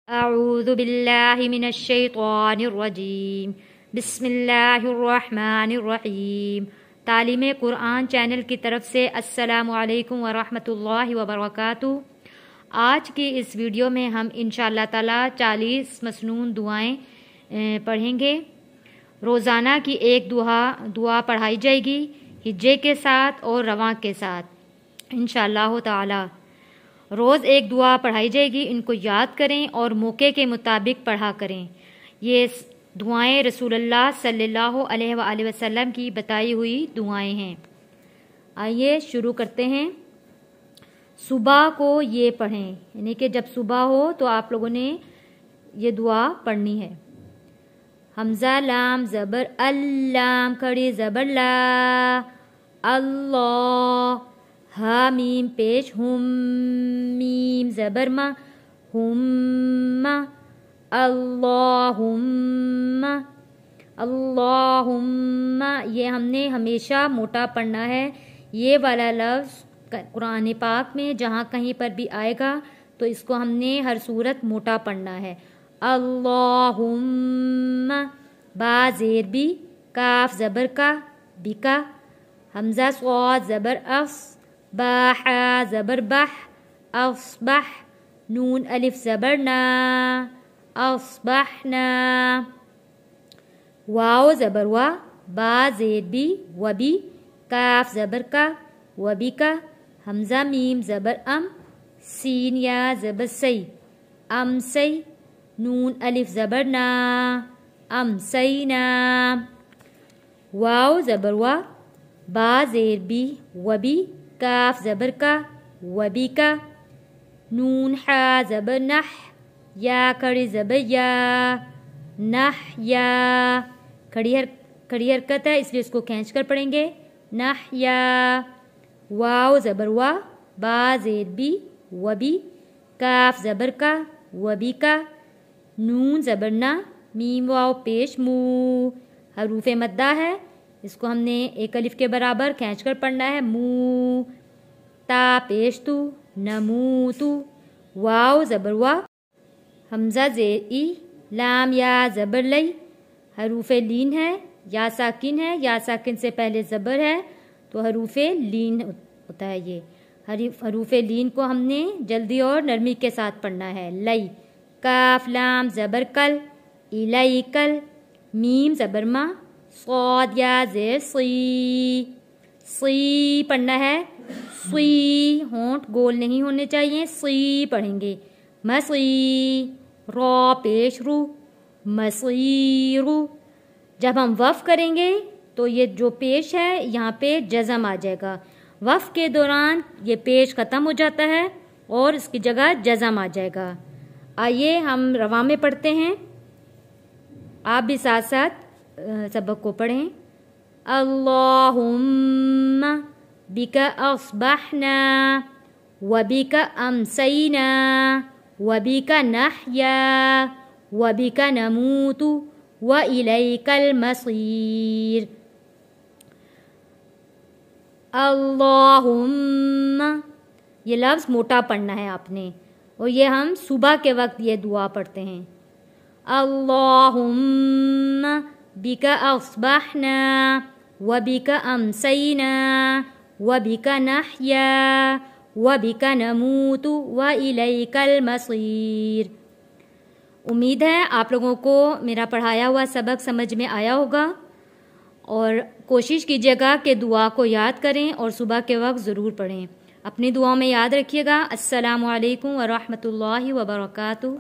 अऊज़ु बिल्लाहि मिनश शैतानिर रजीम बिस्मिल्लाहिर्रहमानिर्रहीम। तालीम कुरान चैनल की तरफ से अस्सलामु अलैकुम व रहमतुल्लाहि व बरकातुहू। आज की इस वीडियो में हम इंशाअल्लाह ताला 40 मसनून दुआएं पढ़ेंगे। रोज़ाना की एक दुआ पढ़ाई जाएगी हिज्जे के साथ और रवां के साथ इंशाअल्लाह ताला। रोज़ एक दुआ पढ़ाई जाएगी, इनको याद करें और मौके के मुताबिक पढ़ा करें। ये दुआएं रसूलुल्लाह सल्लल्लाहु अलैहि वसल्लम की बताई हुई दुआएं हैं। आइए शुरू करते हैं। सुबह को ये पढ़ें, यानी कि जब सुबह हो तो आप लोगों ने ये दुआ पढ़नी है। हमजा लाम ज़बर अल्लाम खड़ी ज़बर ला, अल्लाह हा मीम पेश हुम मीम ज़बर मा हुम्मा, अल्लाहुम्मा अल्लाहुम्मा। ये हमने हमेशा मोटा पढ़ना है। ये वाला लफ्ज़ कुरान पाक में जहाँ कहीं पर भी आएगा तो इसको हमने हर सूरत मोटा पढ़ना है। अल्लाहुम्मा बा ज़ेर बी, काफ ज़बर का बिका, हमज़ा स्वाद ज़बर अस, बाहा ज़बर बह, अस्बह नून अलिफ ज़बर ना, अस्बहना, वाव ज़बर वा, बा ज़ेर बी वबी, काफ ज़बर का वबी का, हमज़ा मीम ज़बर अम, सीन या ज़बर सई, अम सई, नून अलिफ ज़बर ना, अम सई ना, वाव ज़बर वा, बा ज़ेर बी वबी, काफ ज़बर का वबी का, नून हा ज़बर नह, या खड़ी ज़बर या, नह या। खड़ी हरकत है इसलिए इसको खींच कर पढ़ेंगे। नह या, वाव ज़बर वा, बा ज़ेर बी वबी, काफ ज़बर का वबी का, नून ज़बर ना, मीम वाव पेश मू, हरूफ मद्दा है, इसको हमने एक अलिफ के बराबर खींच कर पढ़ना है। मू ता पेश तू, नमू तू, वाव ज़बर वा, हमज़ा ज़ेर ई, लाम या ज़बर लई, हरूफ लीन है, या साकिन है, या साकिन से पहले ज़बर है तो हरूफ लीन होता है। ये हरूफ लीन को हमने जल्दी और नरमी के साथ पढ़ना है। लई काफ लाम ज़बर कल, इलाई कल, मीम ज़बर मा, सौद या ज़ेर सी, सी पढ़ना है। सी होंठ गोल नहीं होने चाहिए, सी पढ़ेंगे। मसी रौ पेश रू, मसीरू। जब हम वफ़ करेंगे तो ये जो पेश है यहाँ पे जज़म आ जाएगा। वफ़ के दौरान ये पेश ख़त्म हो जाता है और इसकी जगह जज़म आ जाएगा। आइए हम रवा में पढ़ते हैं, आप भी साथ साथ सबक को पढ़ें। अल्लाहुम्मा बिका अस्बहना व बिका अमसैना व बिका नहया व बिका नमूतु व इलैकल मसीर। अल्लाहुम्मा, ये लफ्ज़ मोटा पढ़ना है आपने, और ये हम सुबह के वक्त ये दुआ पढ़ते हैं। अल्लाहुम्मा बिका अस्बहना व बिका अमसैना व बिका नहया व बिका नमूतु व इलैकल मसीर। उम्मीद है आप लोगों को मेरा पढ़ाया हुआ सबक समझ में आया होगा, और कोशिश कीजिएगा कि दुआ को याद करें और सुबह के वक्त ज़रूर पढ़ें। अपनी दुआओं में याद रखिएगा। अस्सलामु अलैकुम व रहमतुल्लाहि व बरकातुहू।